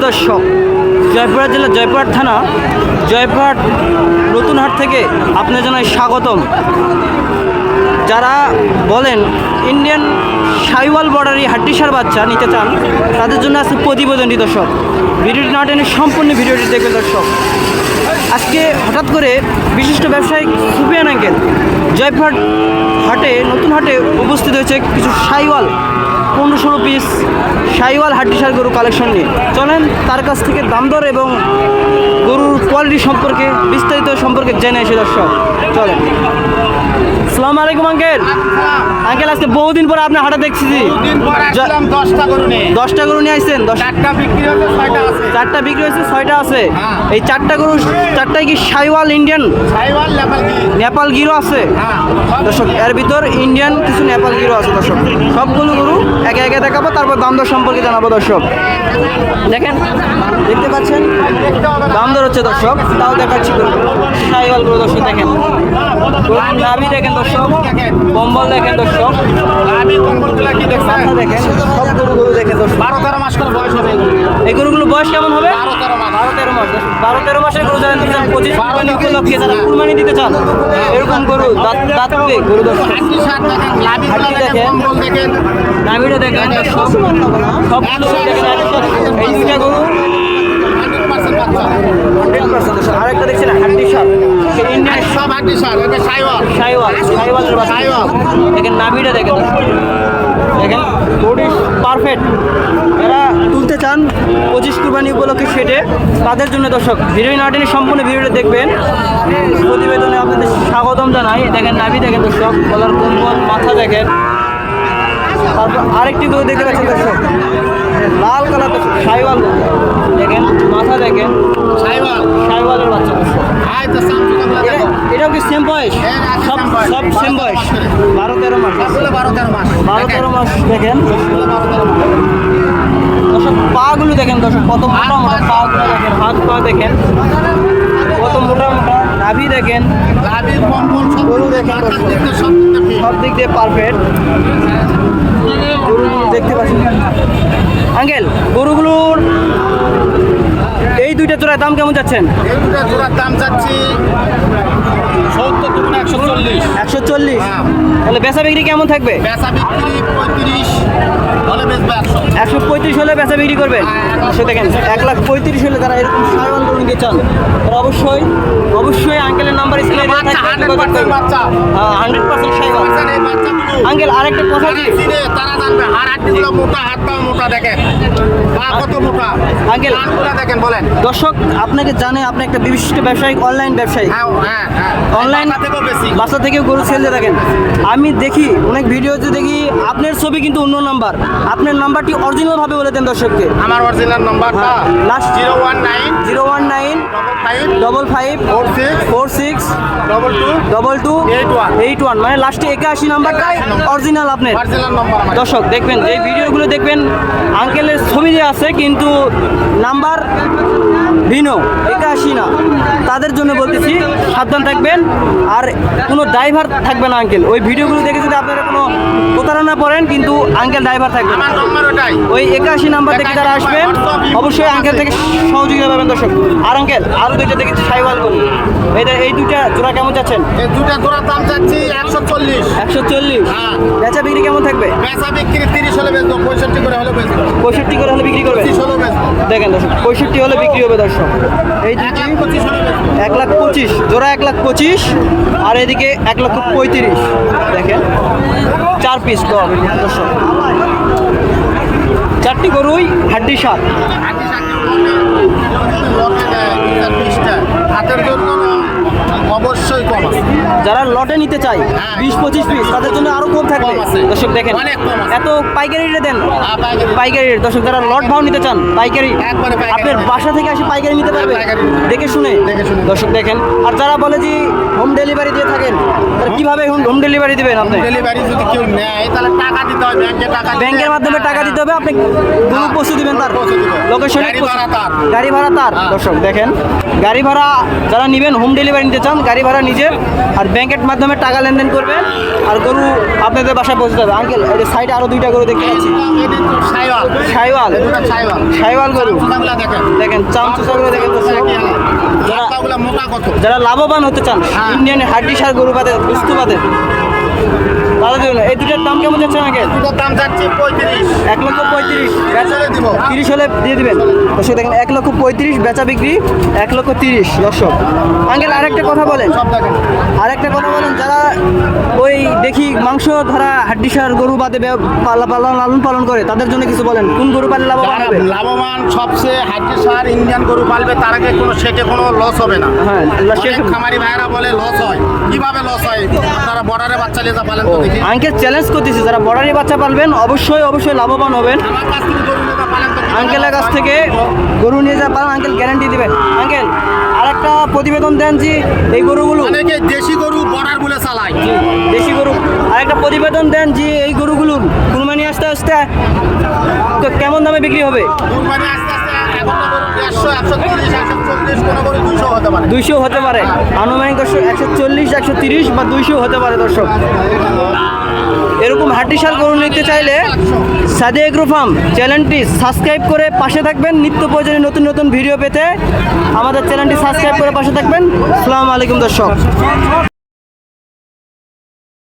দর্শক, জয়পুরহাট জেলা জয়পুরহাট থানা জয়পুরহাট নতুন হাট থেকে আপনার জানাই স্বাগতম। যারা বলেন ইন্ডিয়ান শাহিওয়াল বর্ডারি হাড্ডিসার বাচ্চা নিতে চান তাদের জন্য আছে প্রতিবেদনটি দর্শক। ভিডিওটি না টেনে সম্পূর্ণ ভিডিওটি দেখবেন দর্শক। আজকে হঠাৎ করে বিশিষ্ট ব্যবসায়িক সুফিয়ান আঙ্কেল জয়পুরহাট হাটে নতুন হাটে উপস্থিত হয়েছে কিছু শাহিওয়াল 15-16 পিস শাহিওয়াল হাড্ডিসার গরু কালেকশন নিয়ে। চলেন তার কাছ থেকে দাম দর এবং গরুর কোয়ালিটি সম্পর্কে বিস্তারিত সম্পর্কে জেনে এসে দর্শক চলেন। আসসালামু আলাইকুম আঙ্কেল। আঙ্কেল আজকে বহুদিন পরে আপনার হাটে দেখছি। 10টা গরু নিয়ে আসছেন। 4টা বিক্রি হয়েছে, 6টা আছে। এই 4টা গরু 4টাই কি শাহিওয়াল ইন্ডিয়ান? নেপাল গিরো আছে দর্শক, এর ভিতর ইন্ডিয়ান কিছু নেপাল গিরো আছে দর্শক। সবগুলো গরু একে একে দেখাবো, তারপর দাম দর সম্পর্কে জানাবো দর্শক। দেখেন, দেখতে পাচ্ছেন দাম দর হচ্ছে দর্শক, তাও দেখাচ্ছি শাহিওয়াল গরু দর্শক। দেখেন নাভি দেখেন দর্শক, কম্বল দেখেন দর্শক, মাথা দেখেন, সব গরু দেখেন দর্শক। 12-13 মাস করে বয়স হবে। এই গরুগুলো বয়স কেমন হবে? 12-13 মাস। 12-13 মাসের গরু যারা নিতে চান, 25 কুরবানি উপলক্ষে যারা কুরবানি দিতে চান, এরকম গরু দাঁত গরু দর্শক। হাড্ডি দেখেন, নাভিটা দেখেন দর্শক, সব এই দুইটা গরু 100% দর্শক। আরেকটা দেখছেন হাড্ডিসার, ইন্ডিয়ান সব হাড্ডিসার, এটা শাহিওয়ালের বাচ্চা। দেখেন নাভিটা দেখেন দর্শক, দেখেন বডি পারফেক্ট। যারা তুলতে চান 25 কুরবানি উপলক্ষে সেটে, তাদের জন্য দর্শক ভিডিও না টেনে সম্পূর্ণ ভিডিওটা দেখবেন। প্রতিবেদনে আপনাদের স্বাগতম জানাই। দেখেন নাভি দেখেন দর্শক, গলার কম্বল, মাথা দেখেন। তারপর আরেকটি গরু দেখতে পাচ্ছেন দর্শক, লাল কালার দর্শক, শাহিওয়াল দেখেন, মাথা দেখেন, শাহিওয়ালের বাচ্চা দর্শক। এটাও কি সেম বয়স? সব সেম বয়স, 12-13 মাস। 12-13 মাস দেখেন দর্শক। পাগুলো দেখেন দর্শক, কত মোটা মোটা পাগুলো দেখেন, হাত পা দেখেন কত মোটা মোটা। নাভি দেখেন, গরু দেখেন দর্শক, সব দিক দিয়ে পারফেক্ট গরুগুলো দেখতে পাচ্ছেন। আঙ্কেল গরুগুলোর এই দুইটা জোড়ার দাম কেমন যাচ্ছেন? এই দুটো জোড়ার দাম চাচ্ছি 70 থেকে 140। 140। তাহলে বেচা বিক্রি কেমন থাকবে? বেচা বিক্রি 35 হলে বেচবে 135 হলে বেচা বিক্রি করবে। সে দেখেন 1,35,000 হলে তারা এরকম শাহিওয়াল গরু নিতে চান, তারা অবশ্যই আঙ্কেলের নাম্বার স্ক্রিনে দেওয়া থাকবে। 100% শাহিওয়াল। আঙ্কেল আরেকটা কথা কি, তারা জানবে হাড় হাড্ডিগুলো মোটা, হাত পা মোটা, দেখেন পা কত মোটা। আঙ্কেল দেখেন বলেন দর্শক, আপনাকে জানে আপনি একটা বিশিষ্ট ব্যবসায়িক, অনলাইন ব্যবসায়ী, অনলাইন বাসা থেকেও গরু সেলতে থাকেন। আমি দেখি অনেক ভিডিওতে দেখি আপনার ছবি কিন্তু অন্য নাম্বার। আপনার নাম্বারটি অরিজিনাল ভাবে বলে দেন দর্শককে। আমার অরিজিনাল নাম্বারটা লাস্ট 019 55 46 22 81, মানে লাস্টে 81 নাম্বারটাই অরিজিনাল আপনার দর্শক। দেখবেন যে ভিডিওগুলো দেখবেন আঙ্কেলের ছবি দেওয়া আছে কিন্তু নাম্বার ভিন্ন, 81 না। তাদের জন্য বলতেছি সাবধান থাকবেন, আর কোনো ড্রাইভার থাকবে না আঙ্কেল। ওই ভিডিওগুলো দেখে যদি আপনারা কোনো প্রতারণা পড়েন কিন্তু আঙ্কেল ড্রাইভার থাকবে। ওই 81 নাম্বার থেকে যারা আসবেন অবশ্যই আঙ্কেল থেকে সহযোগিতা পাবেন দর্শক। আর আঙ্কেল আরও দুইটা দেখি শাহিওয়াল গরু, এই দুইটা জোড়া কেমন যাচ্ছেন? এই দুইটা জোড়ার দাম চাচ্ছি 140। 140। বেচা বিক্রি কেমন থাকবে? বেচা বিক্রি 30 হলে বেচবো, 65 করে হলে বেচবো। 65 করে হলে বিক্রি করবে। 25 হলে বেচবো। দেখেন দর্শক 65 হলে বিক্রি হবে দর্শক। এই 1,25,000 হলে বেচবো। 1,25,000 জোড়া, 1,25,000। আর এদিকে 1,35,000 দেখেন 4 পিস কম দর্শক। 4টি গরুই হাড্ডিসার। হাতের জন্য অবশ্যই কম আছে। যারা লটে নিতে চাই 20-25 পিস, তাদের জন্য আরো কম থাকবে দর্শক। দেখেন এত পাইকারি রেটে দেন, পাইকারি রেট দর্শক। যারা লট ভাও নিতে চান পাইকারি, আপনার বাসা থেকে এসে পাইকারি নিতে পারবে দেখে শুনে দর্শক। দেখেন আর যারা বলে যে হোম ডেলিভারি দিয়ে থাকেন, তারা কিভাবে হোম ডেলিভারি দিবেন? আপনি ডেলিভারি যদি কেউ নেয় তাহলে টাকা দিতে হবে, ব্যাংকের মাধ্যমে টাকা দিতে হবে। আপনি গরু পৌঁছে দিবেন তার লোকেশনে, গাড়ি ভাড়া তার দর্শক। দেখেন গাড়ি ভাড়া যারা নেবেন হোম ডেলিভারি নিতে চান পাবেন, গাড়ি ভাড়া নিজের, আর ব্যাংকের মাধ্যমে টাকা লেনদেন করবেন, আর গরু আপনাদের বাসায় পৌঁছে যাবে। আঙ্কেল এই সাইডে আরও দুইটা গরু দেখতে পাচ্ছি, সাইওয়াল, সাইওয়াল গরু দেখেন, চামচুচাগুলো দেখেন দর্শক। যারা লাভবান হতে চান ইন্ডিয়ান হাড্ডি সার গরু পাতে বুঝতে পাতেন তাদের জন্য এই দুটার দাম কেমন যাচ্ছে আঙ্কেল? দাম যাচ্ছে 35। 1,35,000 দিব 30 হলে দিয়ে দিবেন দর্শক। দেখেন 1,35,000 বেচা বিক্রি 1,30,000 দর্শক। আঙ্কেল আরেকটা কথা বলেন, সব দেখেন। আরেকটা কথা বলেন, যারা ওই দেখি মাংস ধরা হাড্ডি সার গরু বাদে লালন পালন করে তাদের জন্য কিছু বলেন, কোন গরু পালে লাভবান যারা হবে? লাভবান সবচেয়ে হাড্ডি সার ইন্ডিয়ান গরু পালবে তার আগে কোনো শেখে কোনো লস হবে না। হ্যাঁ, অনেক খামারি ভাইরা বলে লস হয়, কিভাবে লস হয়? আপনারা বর্ডারে বাচ্চা নিয়ে যা পালেন তো দেখি। আঙ্কেল চ্যালেঞ্জ করতেছি, যারা বর্ডারি বাচ্চা পালবেন অবশ্যই অবশ্যই লাভবান হবেন। আমার কাছ থেকে গরু নিয়ে যা পালেন তো কিভাবে আঙ্কেলের কাছ লস হয়? থেকে গরু নিয়ে যা পালন আঙ্কেল গ্যারান্টি দিবেন। আঙ্কেল আরেকটা প্রতিবেদন দেন যে এই গরুগুলো অনেকে দেশি গরু বর্ডার বলে চালায়। দেশি গরু, আরেকটা প্রতিবেদন দেন যে এই গরুগুলোর কুরবানি আসতে আসতে তো কেমন দামে বিক্রি হবে? কুরবানি আস্তে আস্তে এখন তো গরু 150, 130, 140, কোনো গরু 200 হতে পারে। 200 হতে পারে, আনুমানিক দর্শক 140, 130 বা 200 হতে পারে দর্শক। এরকম হাড্ডিসার গরু নিতে চাইলে সাদি এগ্রো ফার্ম চ্যানেলটি সাবস্ক্রাইব করে পাশে থাকবেন। নিত্য প্রয়োজনীয় নতুন নতুন ভিডিও পেতে আমাদের চ্যানেলটি সাবস্ক্রাইব করে পাশে থাকবেন। আসসালামু আলাইকুম দর্শক।